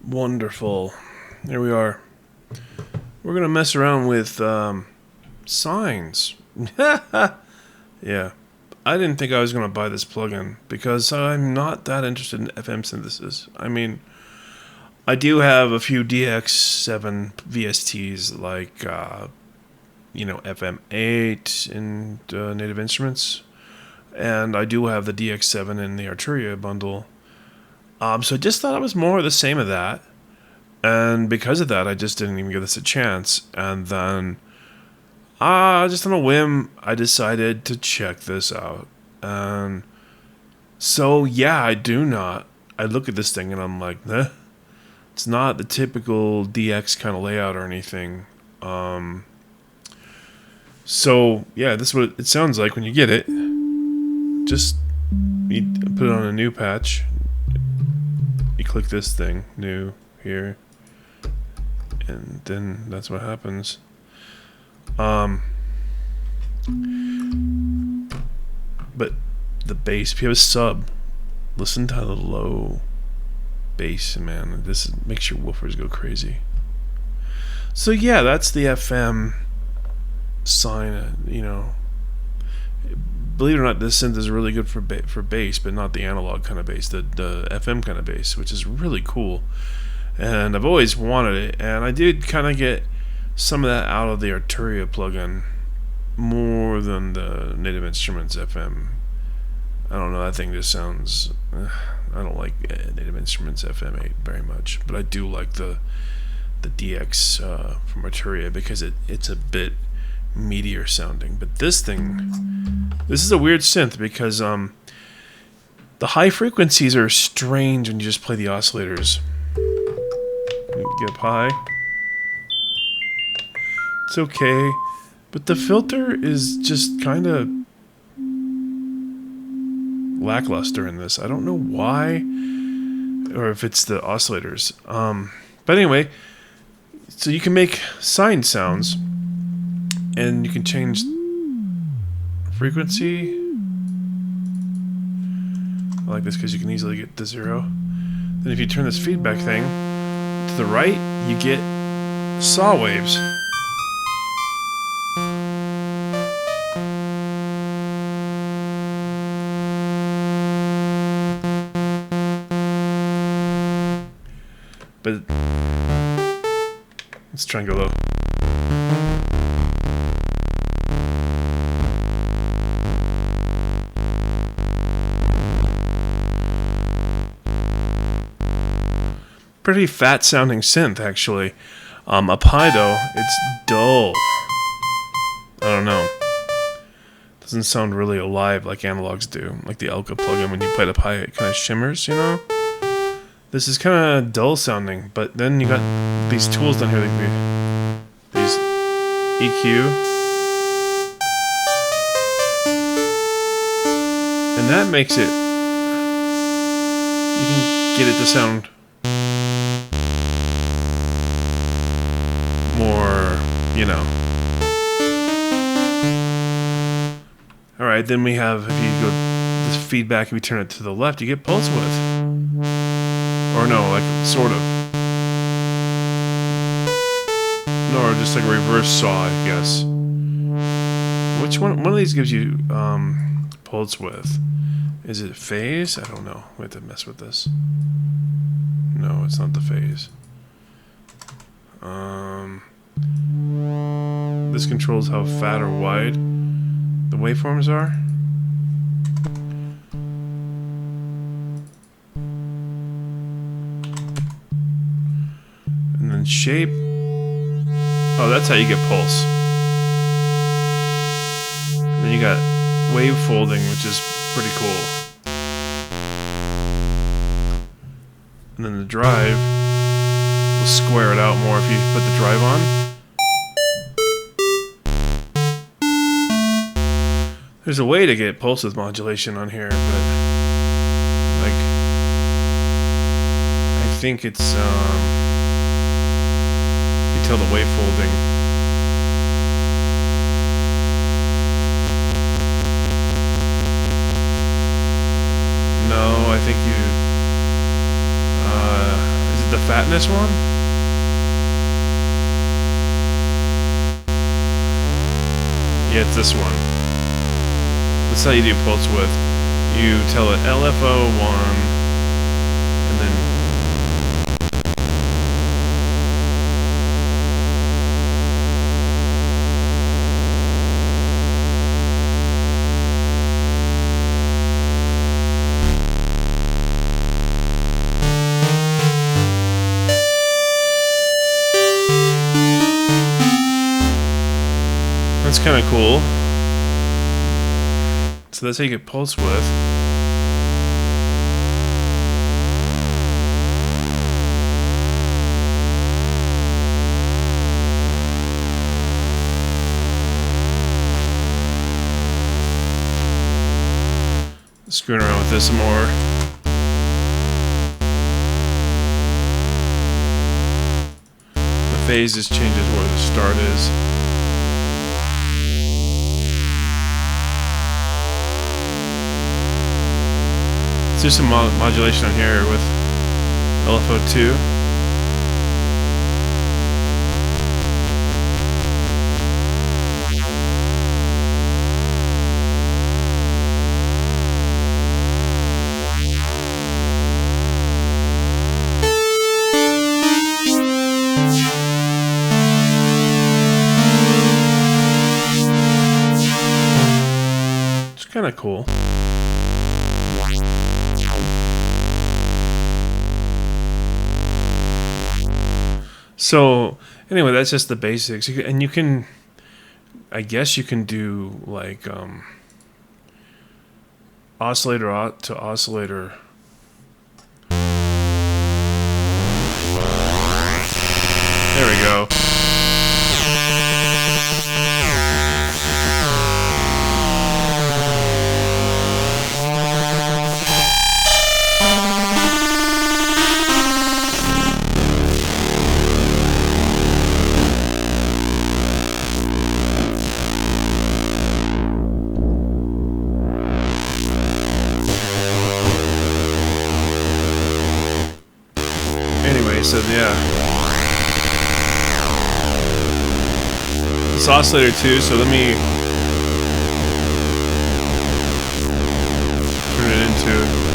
Wonderful. Here we are. We're going to mess around with signs. Yeah. I didn't think I was going to buy this plugin because I'm not that interested in FM synthesis. I mean, I do have a few DX7 VSTs like, FM8 in Native Instruments. And I do have the DX7 in the Arturia bundle. So I just thought it was more of the same of that. And because of that, I just didn't even give this a chance. And then, just on a whim, I decided to check this out. And so, yeah, I look at this thing and I'm like, it's not the typical DX kind of layout or anything. So, yeah, this is what it sounds like when you get it. Just you put it on a new patch. You click this thing, new, here, and then that's what happens. But the bass, if you have a sub, listen to the low bass, man. This makes your woofers go crazy. So yeah, that's the FM sign, Believe it or not, this synth is really good for bass, but not the analog kind of bass, the FM kind of bass, which is really cool. And I've always wanted it, and I did kind of get some of that out of the Arturia plugin more than the Native Instruments FM. I don't know, that thing just sounds... I don't like Native Instruments FM8 very much, but I do like the DX from Arturia because it's a bit meatier sounding. But this is a weird synth because the high frequencies are strange when you just play the oscillators. You get up high, it's okay, but the filter is just kind of lackluster in this. I don't know why, or if it's the oscillators. But anyway, so you can make sine sounds and you can change frequency. I like this because you can easily get to 0. Then if you turn this feedback thing to the right, you get saw waves. But let's try and go low. Pretty fat sounding synth, actually. Up high though, it's dull. I don't know. Doesn't sound really alive like analogs do. Like the Elka plugin, when you play it up high, it kind of shimmers, This is kind of dull sounding, but then you got these tools down here. These EQ, and that makes it. You can get it to sound more, Alright, then we have, if you go this feedback, if you turn it to the left, you get pulse width. Or no, like, sort of. No, or just like a reverse saw, I guess. Which one of these gives you pulse width? Is it phase? I don't know. We have to mess with this. No, it's not the phase. This controls how fat or wide the waveforms are. And then shape. Oh, that's how you get pulse. And then you got wave folding, which is pretty cool. And then the drive will square it out more if you put the drive on. There's a way to get pulse width modulation on here, but like I think it's you tell the wave folding. No, I think you is it the fatness one? Yeah, it's this one. That's how you do pulse width. You tell it LFO1, and then that's kind of cool. So that's how you get pulse width. Screwing around with this some more. The phases changes where the start is. Let's do some modulation on here with LFO2. It's kind of cool. So anyway, that's just the basics, and you can, I guess you can do like oscillator to oscillator. There we go. Anyway, so yeah, it's oscillator too. So let me turn it into.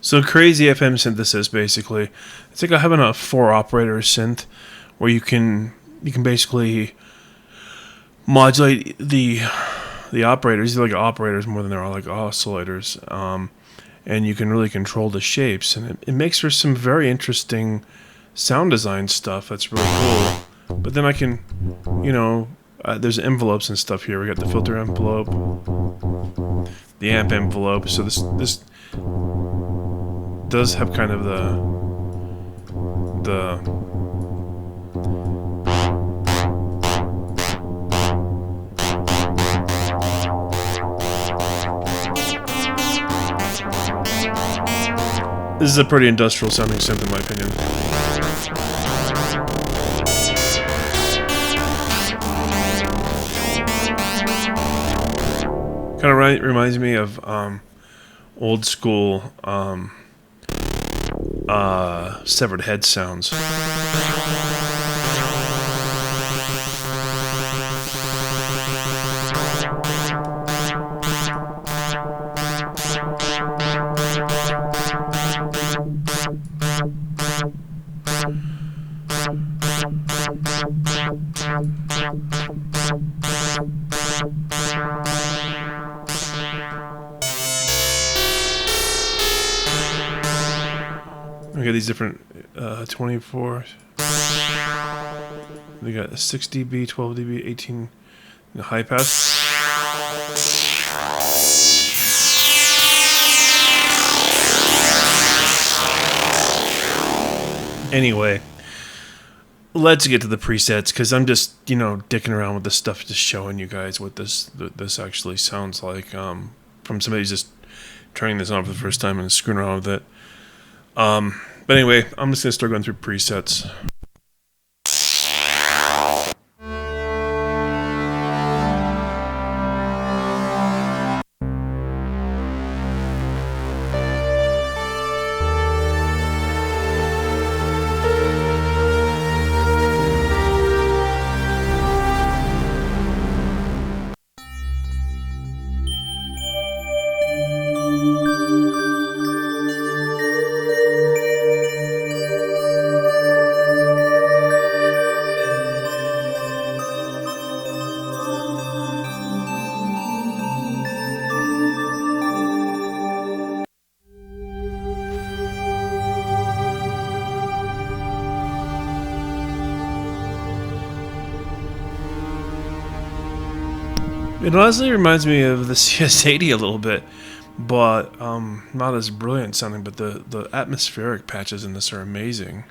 So crazy FM synthesis, basically. It's like having a 4-operator synth where you can basically modulate the operators. These are like operators more than they are like oscillators, and you can really control the shapes, and it makes for some very interesting sound design stuff. That's really cool. But then I can, you know, there's envelopes and stuff here. We got the filter envelope, the amp envelope. So this does have kind of this is a pretty industrial sounding synth in my opinion. Kind of reminds me of old school severed head sounds. We got these different 24. We got 6 dB, 12 dB, 18 high pass. Anyway, let's get to the presets, because I'm just, dicking around with this stuff, just showing you guys what this actually sounds like, from somebody who's just turning this on for the first time and screwing around with it. But anyway, I'm just going to start going through presets. It honestly reminds me of the CS80 a little bit, but not as brilliant sounding, but the atmospheric patches in this are amazing.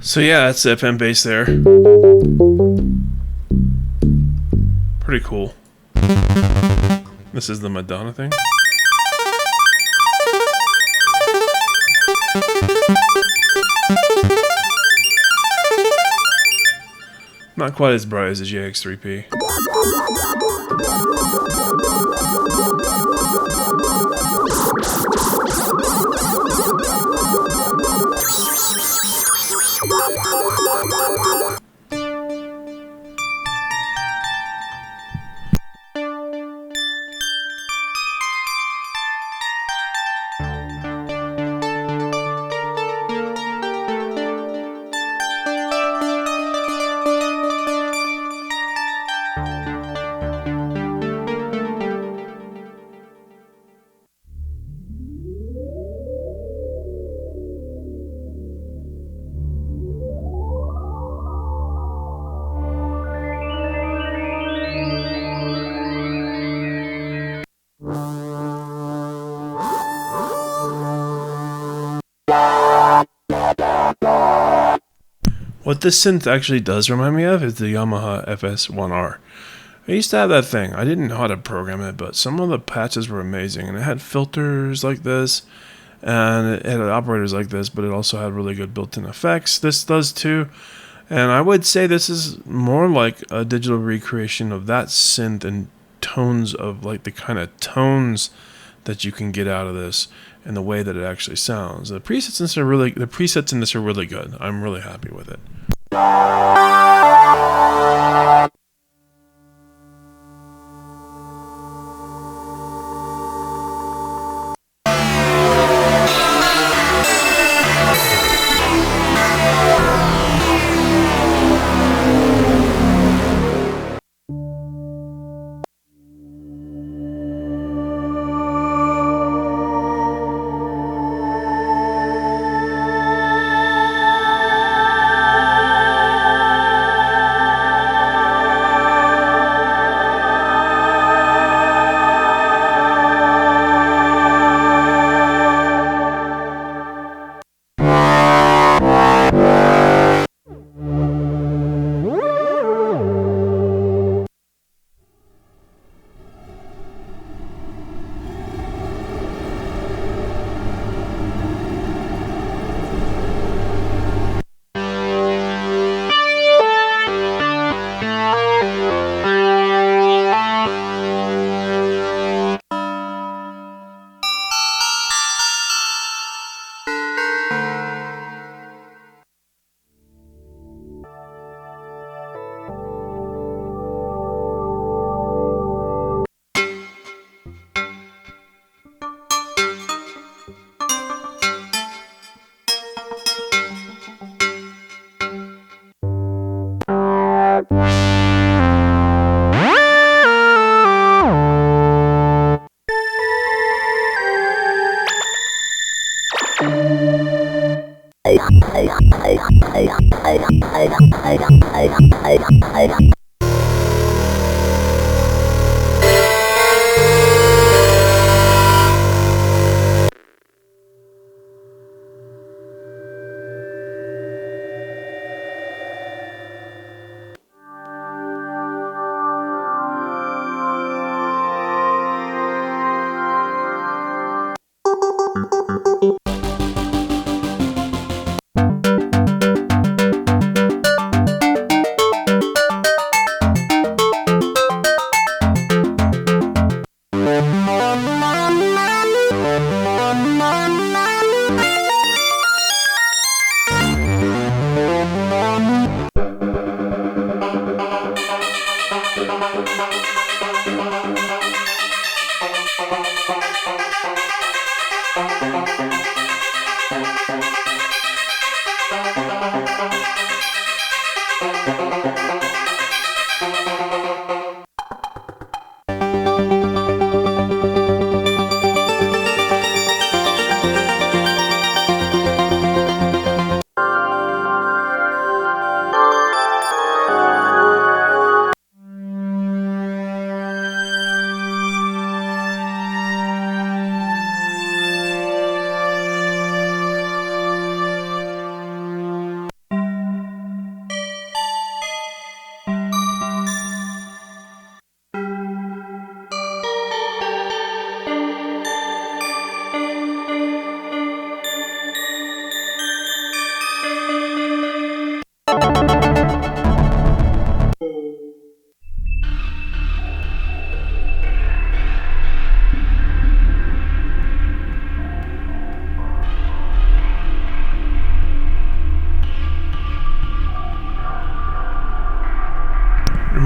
So yeah, that's the FM bass there. Pretty cool. This is the Madonna thing. Not quite as bright as the JX3P. What this synth actually does remind me of is the Yamaha FS1R. I used to have that thing. I didn't know how to program it, but some of the patches were amazing. And it had filters like this, and it had operators like this, but it also had really good built-in effects. This does too. And I would say this is more like a digital recreation of that synth and tones of like the kind of tones that you can get out of this and the way that it actually sounds. The presets in this are really good. I'm really happy with it.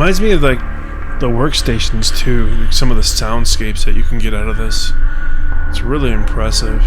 Reminds me of like the workstations too, like some of the soundscapes that you can get out of this. It's really impressive.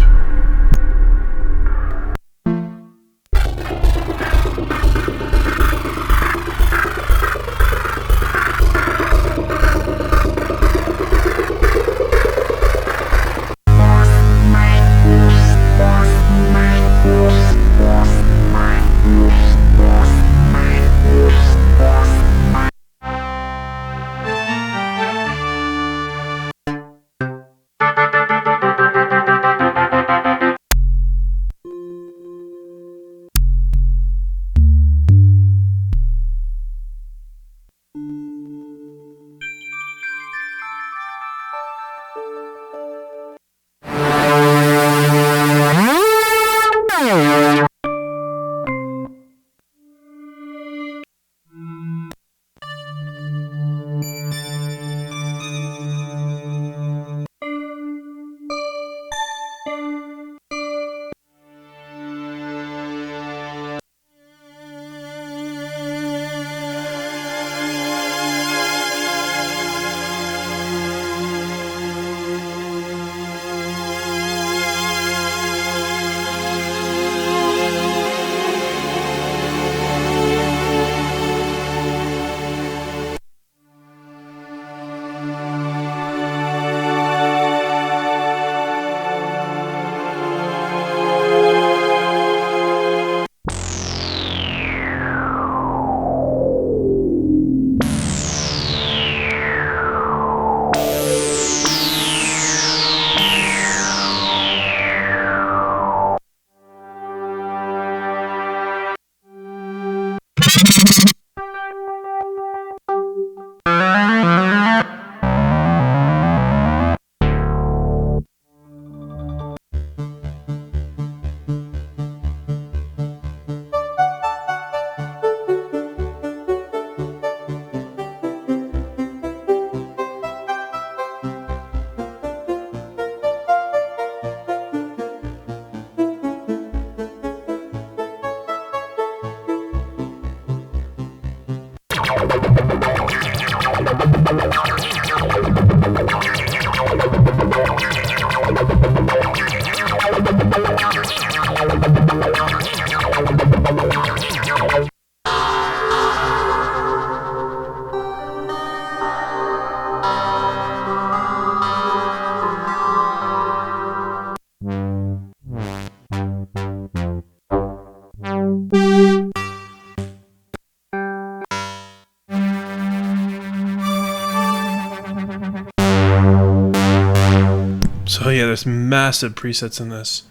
Oh yeah, there's massive presets in this.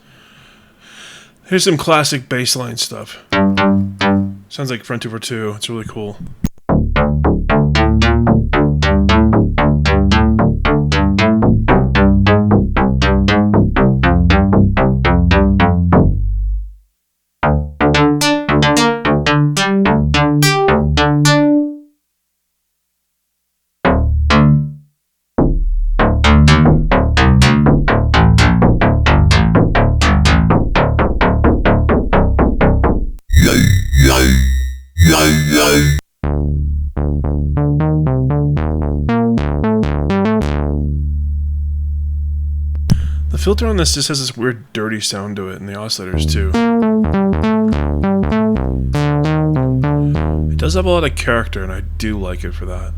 Here's some classic bassline stuff. Sounds like Front 242. It's really cool. The filter on this just has this weird dirty sound to it, and the oscillators too. It does have a lot of character, and I do like it for that.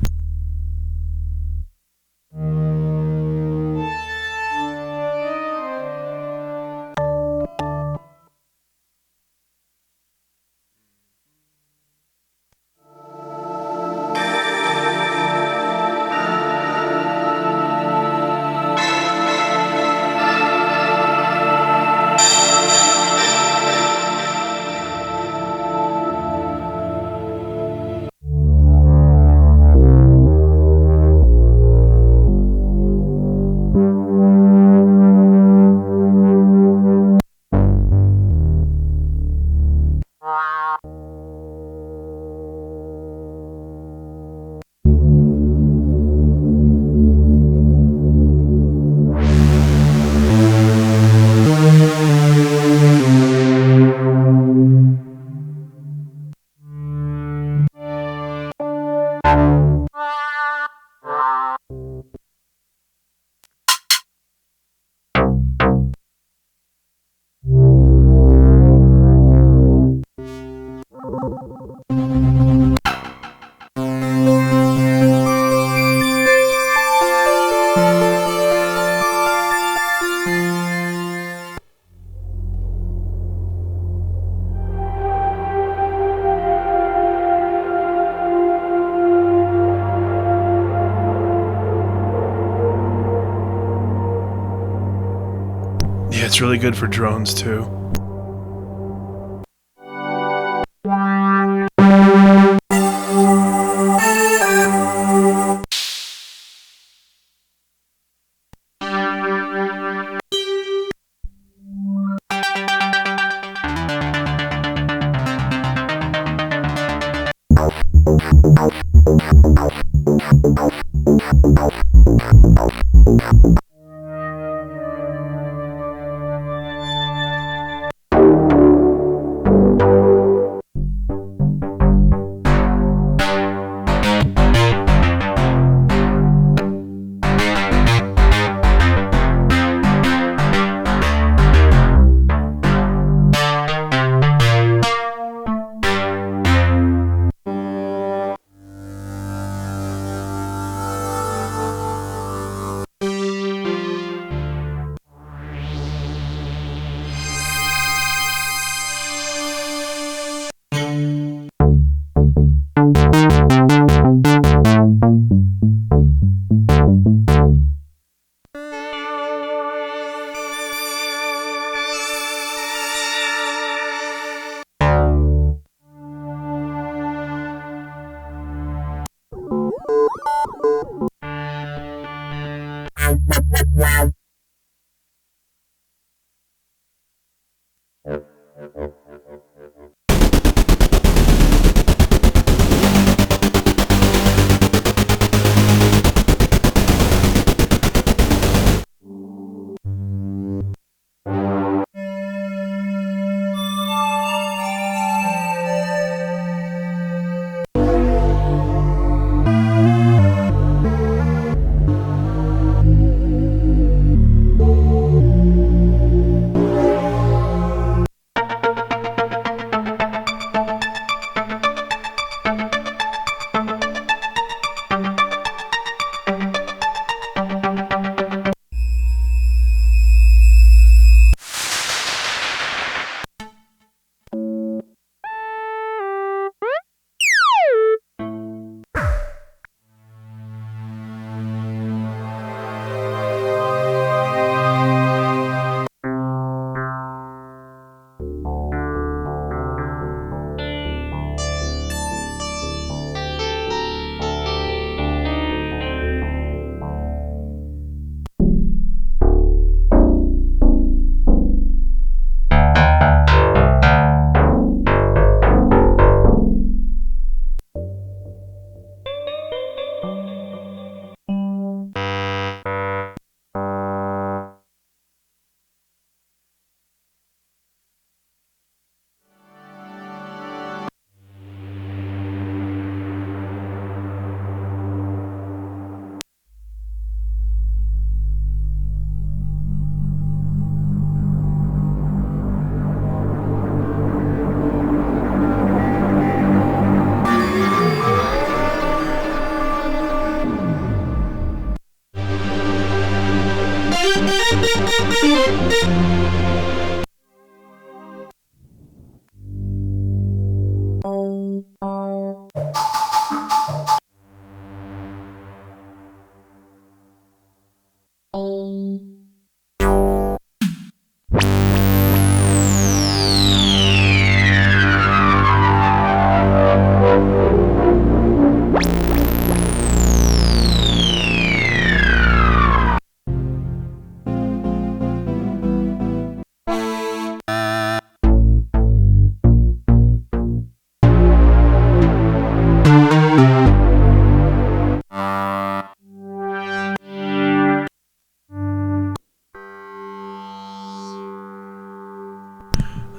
Yeah, it's really good for drones too.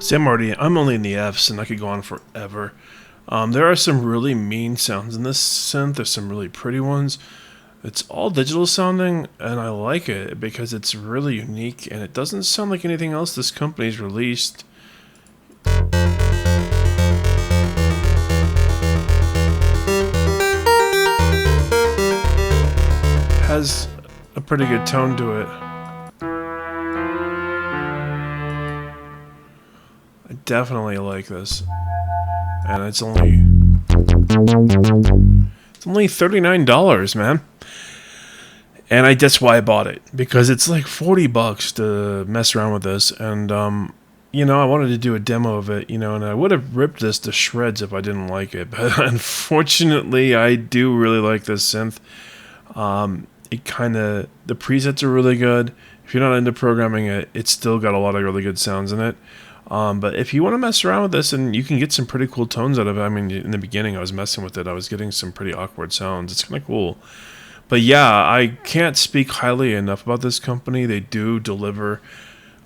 See, I'm only in the Fs, and I could go on forever. There are some really mean sounds in this synth. There's some really pretty ones. It's all digital sounding, and I like it because it's really unique, and it doesn't sound like anything else this company's released. Has a pretty good tone to it. I definitely like this. And it's only $39, man. And that's why I bought it, because it's like $40 to mess around with this. And you know, I wanted to do a demo of it, you know, and I would have ripped this to shreds if I didn't like it. But unfortunately, I do really like this synth. The presets are really good. If you're not into programming it, it's still got a lot of really good sounds in it. But if you want to mess around with this, and you can get some pretty cool tones out of it. I mean, in the beginning, I was messing with it. I was getting some pretty awkward sounds. It's kind of cool. But yeah, I can't speak highly enough about this company. They do deliver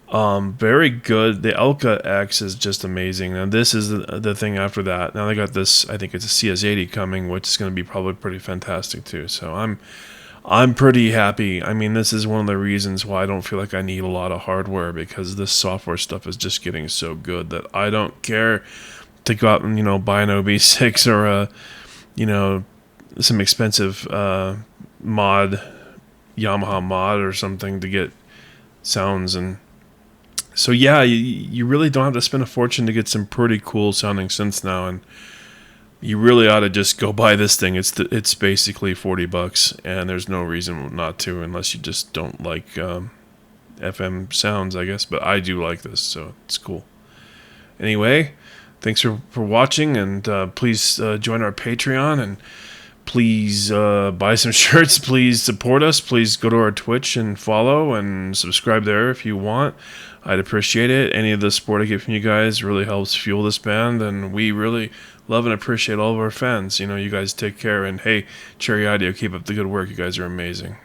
very good. The Elka X is just amazing. And this is the thing after that. Now they got this, I think it's a CS80 coming, which is going to be probably pretty fantastic too. So I'm pretty happy. I mean, this is one of the reasons why I don't feel like I need a lot of hardware, because this software stuff is just getting so good that I don't care to go out and, you know, buy an OB6 or a, you know, some expensive Yamaha mod or something to get sounds. And so yeah, you really don't have to spend a fortune to get some pretty cool sounding synths now, and you really ought to just go buy this thing. It's basically $40, and there's no reason not to, unless you just don't like FM sounds, I guess. But I do like this, so it's cool. Anyway, thanks for watching, and please join our Patreon, and please buy some shirts. Please support us. Please go to our Twitch and follow and subscribe there if you want. I'd appreciate it. Any of the support I get from you guys really helps fuel this band, and we really love and appreciate all of our fans. You know, you guys take care, and hey, Cherry Audio, keep up the good work. You guys are amazing.